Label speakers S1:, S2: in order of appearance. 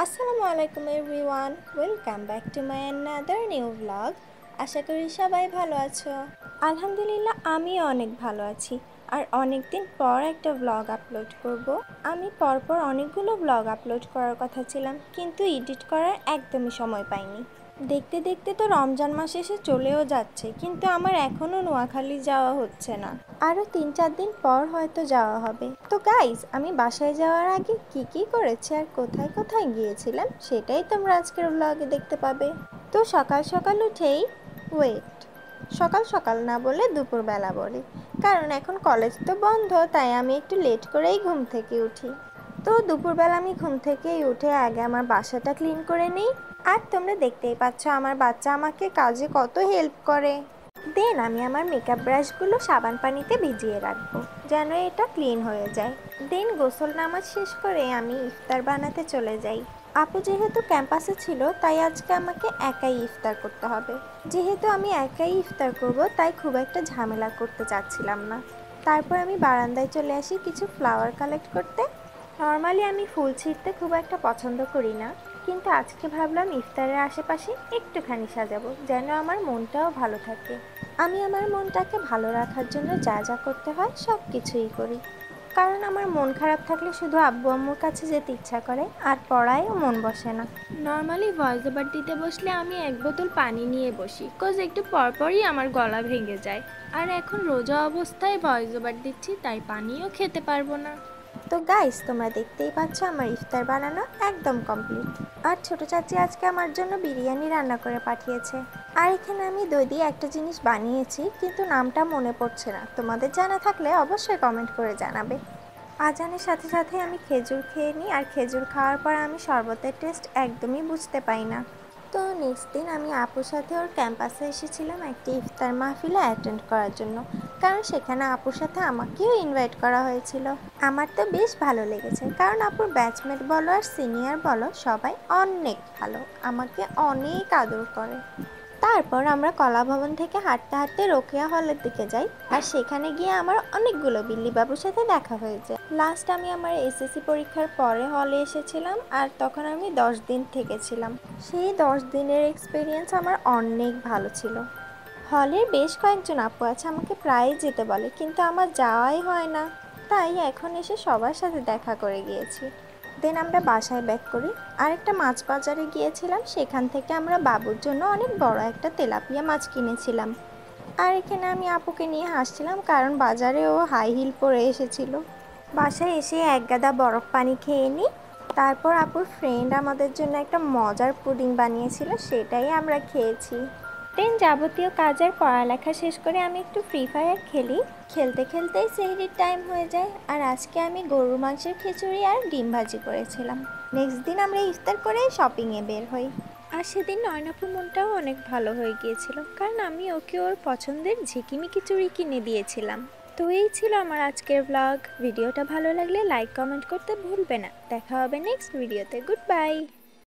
S1: আসসালামু আলাইকুম everyone, welcome back to my another new blog. আশা করি সবাই ভালো আছো। আলহামদুলিল্লাহ আমিও অনেক ভালো আছি। আর অনেক দিন পর একটা ব্লগ আপলোড করব। আমি পরপর অনেকগুলো ব্লগ আপলোড করার কথা ছিলাম, কিন্তু এডিট করার একদমই সময় পাইনি। দেখতে দেখতে তো রমজান মাস এসে চলেও যাচ্ছে, কিন্তু আমার এখনও নোয়াখালী যাওয়া হচ্ছে না। আরও 3-4 দিন পর হয়তো যাওয়া হবে। তো গাইজ, আমি বাসায় যাওয়ার আগে কি কি করেছি আর কোথায় কোথায় গিয়েছিলাম সেটাই তোমরা আজকের ব্লগে দেখতে পাবে। তো সকাল সকাল উঠেই সকাল সকাল না বলে দুপুরবেলা বলি, কারণ এখন কলেজ তো বন্ধ, তাই আমি একটু লেট করেই ঘুম থেকে উঠি। তো দুপুরবেলা আমি ঘুম থেকেই উঠে আগে আমার বাসাটা ক্লিন করে নিই। আর তোমরা দেখতেই পাচ্ছ আমার বাচ্চা আমাকে কাজে কত হেল্প করে। দেন আমি আমার মেকআপ ব্রাশগুলো সাবান পানিতে ভিজিয়ে রাখবো, যেন এটা ক্লিন হয়ে যায়। দেন গোসল নামাজ শেষ করে আমি ইফতার বানাতে চলে যাই। আপু যেহেতু ক্যাম্পাসে ছিল, তাই আজকে আমাকে একাই ইফতার করতে হবে। যেহেতু আমি একাই ইফতার করব, তাই খুব একটা ঝামেলা করতে চাচ্ছিলাম না। তারপর আমি বারান্দায় চলে আসি কিছু ফ্লাওয়ার কালেক্ট করতে। নর্মালি আমি ফুল ছিঁড়তে খুব একটা পছন্দ করি না, কিন্তু আজকে ভাবলাম ইফতারের আশেপাশে একটুখানি সাজাবো, যেন আমার মনটাও ভালো থাকে। আমি আমার মনটাকে ভালো রাখার জন্য যা যা করতে হয় সব কিছুই করি, কারণ আমার মন খারাপ থাকলে শুধু আব্বু আম্মুর কাছে যেতে ইচ্ছা করে, আর পড়ায়ও মন বসে না। নর্মালি ভয়েস ওভার দিতে বসলে আমি 1 বোতল পানি নিয়ে বসি, কজ একটু পরপরই আমার গলা ভেঙে যায়। আর এখন রোজা অবস্থায় ভয়েস ওভার দিচ্ছি, তাই পানিও খেতে পারবো না। তো গাইস, তোমরা দেখতেই পাচ্ছ আমার ইফতার বানানো একদম কমপ্লিট। আর ছোট চাচি আজকে আমার জন্য বিরিয়ানি রান্না করে পাঠিয়েছে। আর এখানে আমি দই দিয়ে একটা জিনিস বানিয়েছি, কিন্তু নামটা মনে পড়ছে না। তোমাদের জানা থাকলে অবশ্যই কমেন্ট করে জানাবে। আজানের সাথে সাথে আমি খেজুর খেয়ে নিই, আর খেজুর খাওয়ার পর আমি শরবতের টেস্ট একদমই বুঝতে পাই না। তো নেক্সট দিন আমি আপুর সাথে ওর ক্যাম্পাসে এসেছিলাম একটি ইফতার মাহফিলে অ্যাটেন্ড করার জন্য, কারণ সেখানে আপুর সাথে আমাকেও ইনভাইট করা হয়েছিল। আমার তো বেশ ভালো লেগেছে, কারণ আপুর ব্যাচমেট বলো আর সিনিয়র বলো সবাই অনেক ভালো, আমাকে অনেক আদর করে। তারপর আমরা কলা ভবন থেকে হাঁটতে হাঁটতে রোকেয়া হলের দিকে যাই, আর সেখানে গিয়ে আমার অনেকগুলো বিল্লি বাবুর সাথে দেখা হয়ে যায়। লাস্ট আমি আমার এসএসসি পরীক্ষার পরে হলে এসেছিলাম, আর তখন আমি 10 দিন থেকেছিলাম। সেই 10 দিনের এক্সপিরিয়েন্স আমার অনেক ভালো ছিল। হলের বেশ কয়েকজন আপু আছে আমাকে প্রায়ই যেতে বলে, কিন্তু আমার যাওয়াই হয় না, তাই এখন এসে সবার সাথে দেখা করে গিয়েছি। দেন আমরা বাসায় ব্যাক করি। আরেকটা মাছ বাজারে গিয়েছিলাম, সেখান থেকে আমরা বাবুর জন্য অনেক বড় একটা তেলাপিয়া মাছ কিনেছিলাম। আর এখানে আমি আপুকে নিয়ে হাসছিলাম, কারণ বাজারে ও হাই হিল পরে এসেছিল। বাসায় এসে এক গাদা বরফ পানি খেয়ে নিই। তারপর আপুর ফ্রেন্ড আমাদের জন্য একটা মজার পুডিং বানিয়েছিল, সেটাই আমরা খেয়েছি। দেন যাবতীয় কাজের পড়ালেখা শেষ করে আমি একটু ফ্রি ফায়ার খেলি। খেলতে খেলতেই সেহরির টাইম হয়ে যায়, আর আজকে আমি গরুর মাংসের খিচুড়ি আর ডিম ভাজি করেছিলাম। নেক্সট দিন আমরা ইফতার করে শপিংয়ে বের হই। আর সেদিন নয়নাপুর মনটাও অনেক ভালো হয়ে গিয়েছিল, কারণ আমি ওকে ওর পছন্দের ঝিকিমি খিচুড়ি কিনে দিয়েছিলাম। তো এই ছিল আমার আজকের ব্লগ। ভিডিওটা ভালো লাগলে লাইক কমেন্ট করতে ভুলবে না। দেখা হবে নেক্সট ভিডিওতে। Good bye.